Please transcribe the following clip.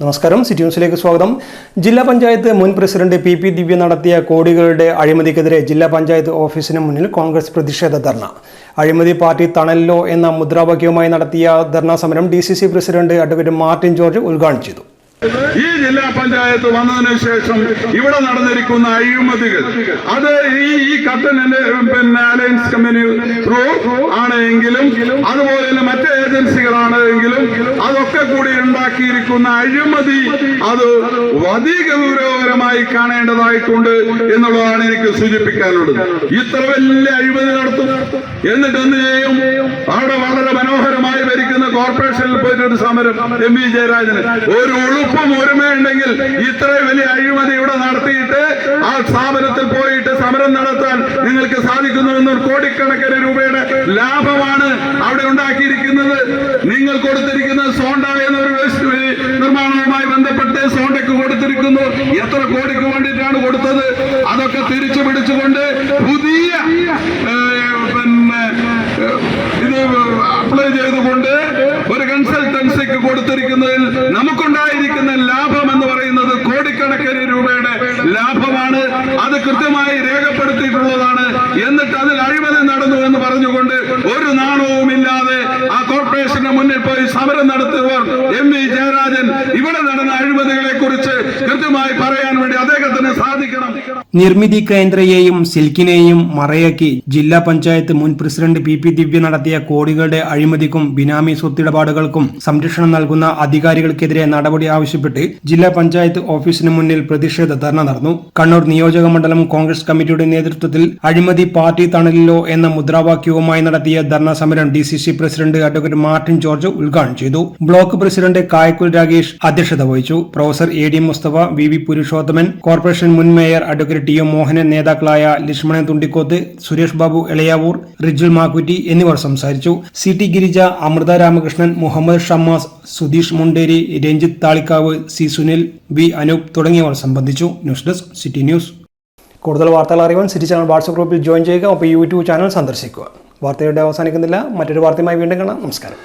നമസ്കാരം, സിറ്റി ന്യൂസിലേക്ക് സ്വാഗതം. ജില്ലാ പഞ്ചായത്ത് മുൻ പ്രസിഡന്റ് പി ദിവ്യ നടത്തിയ കോടികളുടെ അഴിമതിക്കെതിരെ ജില്ലാ പഞ്ചായത്ത് ഓഫീസിന് മുന്നിൽ കോൺഗ്രസ് പ്രതിഷേധ ധർണ. അഴിമതി പാർട്ടി തണലിലോ എന്ന മുദ്രാവാക്യവുമായി നടത്തിയ ധർണാ സമരം DCC president advocate Martin George ഉദ്ഘാടനം ചെയ്തു. ഈ ജില്ലാ പഞ്ചായത്ത് വന്നതിന് ശേഷം ഇവിടെ നടന്നിരിക്കുന്ന അഴിമതികൾ അത് ഈ കട്ടൻ അലയൻസ് കമ്പനി ത്രൂ ആണെങ്കിലും അതുപോലെ തന്നെ മറ്റ് ഏജൻസികളാണെങ്കിലും അതൊക്കെ കൂടി ഉണ്ടാക്കിയിരിക്കുന്ന അഴിമതി അത് ഗൗരവകരമായി കാണേണ്ടതായിട്ടുണ്ട് എന്നുള്ളതാണ് എനിക്ക് സൂചിപ്പിക്കാനുള്ളത്. ഇത്ര വലിയ അഴിമതി നടത്തും എന്നിട്ട് എന്ത് ചെയ്യും? അവിടെ വളരെ മനോഹരമായി ഭരിക്കുന്ന കോർപ്പറേഷനിൽ പോയിട്ടൊരു സമരം MV ജയരാജന് ഒരു ഒരുമയുണ്ടെങ്കിൽ ഇത്രയും വലിയ അഴിമതി ഇവിടെ നടത്തിയിട്ട് ആ സ്ഥാപനത്തിൽ പോയിട്ട് സമരം നടത്താൻ നിങ്ങൾക്ക് സാധിക്കുന്നുവെന്ന് കോടിക്കണക്കിന് രൂപയുടെ ലാഭമാണ് അവിടെ ഉണ്ടാക്കിയിരിക്കുന്നത്. നിങ്ങൾ കൊടുത്തിരിക്കുന്ന സോണ്ട എന്നൊരു നിർമ്മാണവുമായി ബന്ധപ്പെട്ട് സോണ്ടയ്ക്ക് കൊടുത്തിരിക്കുന്നു. എത്ര കോടിക്ക് വേണ്ടിയിട്ടാണ് കൊടുത്തത്? അതൊക്കെ തിരിച്ചു പിടിച്ചുകൊണ്ട് പുതിയ ഇത് അപ്ലൈ ചെയ്തുകൊണ്ട് ഒരു കൺസൾട്ടൻസിക്ക് കൊടുത്തിരിക്കുന്നതിൽ നമുക്കുണ്ടായിരിക്കുന്ന ലാഭം എന്ന് പറയുന്നത് കോടിക്കണക്കിന് രൂപയുടെ ലാഭമാണ്. അത് കൃത്യമായി രേഖപ്പെടുത്തിയിട്ടുള്ളതാണ്. എന്നിട്ട് അതിൽ അഴിമതി നടന്നു എന്ന് പറഞ്ഞുകൊണ്ട് ഒരു നാണവുമില്ലാതെ ആ കോർപ്പറേഷന് മുന്നിൽ പോയി സമരം നടത്തുന്നവർ MV ജയരാജൻ ഇവിടെ നടന്ന അഴിമതികളെ കുറിച്ച് കൃത്യമായി പറയാൻ വേണ്ടി അദ്ദേഹത്തിന് സാധിക്കണം. നിർമ്മിതി കേന്ദ്രയെയും സിൽക്കിനെയും മറയാക്കി ജില്ലാ പഞ്ചായത്ത് മുൻ പ്രസിഡന്റ് പി ദിവ്യ നടത്തിയ കോടികളുടെ അഴിമതിക്കും ബിനാമി സ്വത്തിടപാടുകൾക്കും സംരക്ഷണം നൽകുന്ന അധികാരികൾക്കെതിരെ നടപടി ആവശ്യപ്പെട്ട് ജില്ലാ പഞ്ചായത്ത് ഓഫീസിന് മുന്നിൽ പ്രതിഷേധ ധർണ നടന്നു. കണ്ണൂർ നിയോജക മണ്ഡലം കോൺഗ്രസ് കമ്മിറ്റിയുടെ നേതൃത്വത്തിൽ അഴിമതി പാർട്ടി തണലിലോ എന്ന മുദ്രാവാക്യവുമായി നടത്തിയ ധർണാ സമരം DCC president advocate Martin George ഉദ്ഘാടനം ചെയ്തു. ബ്ലോക്ക് പ്രസിഡന്റ് കായക്കുൽ രാഗേഷ് അധ്യക്ഷത വഹിച്ചു. Professor AD Mustafa, VV Purushothaman, corporation മുൻ മേയർ അഡ്വക്കേറ്റ് TO മോഹനൻ, നേതാക്കളായ ലക്ഷ്മണൻ തുണ്ടിക്കോത്ത്, സുരേഷ് ബാബു എളയാവൂർ, റിജുൽ മാക്കുറ്റി എന്നിവർ സംസാരിച്ചു. CT Girija, Amrita Ramakrishnan, Muhammad Shammas, Sudheesh Munderi, Ranjith Thalikkavu, C Sunil, B Anoop തുടങ്ങിയവർ സംബന്ധിച്ചു. News desk city news. കൂടുതൽ വാർത്തകൾ അറിയാൻ സിറ്റി ചാനൽ വാട്സ്ആപ്പ് ഗ്രൂപ്പിൽ ജോയിൻ ചെയ്യുക. ഒപ്പം YouTube ചാനൽ സന്ദർശിക്കുക. വാർത്തയുടെ അവസാനിക്കുന്നില്ല. മറ്റൊരു വാർത്തയുമായി വീണ്ടും കാണാം. നമസ്കാരം.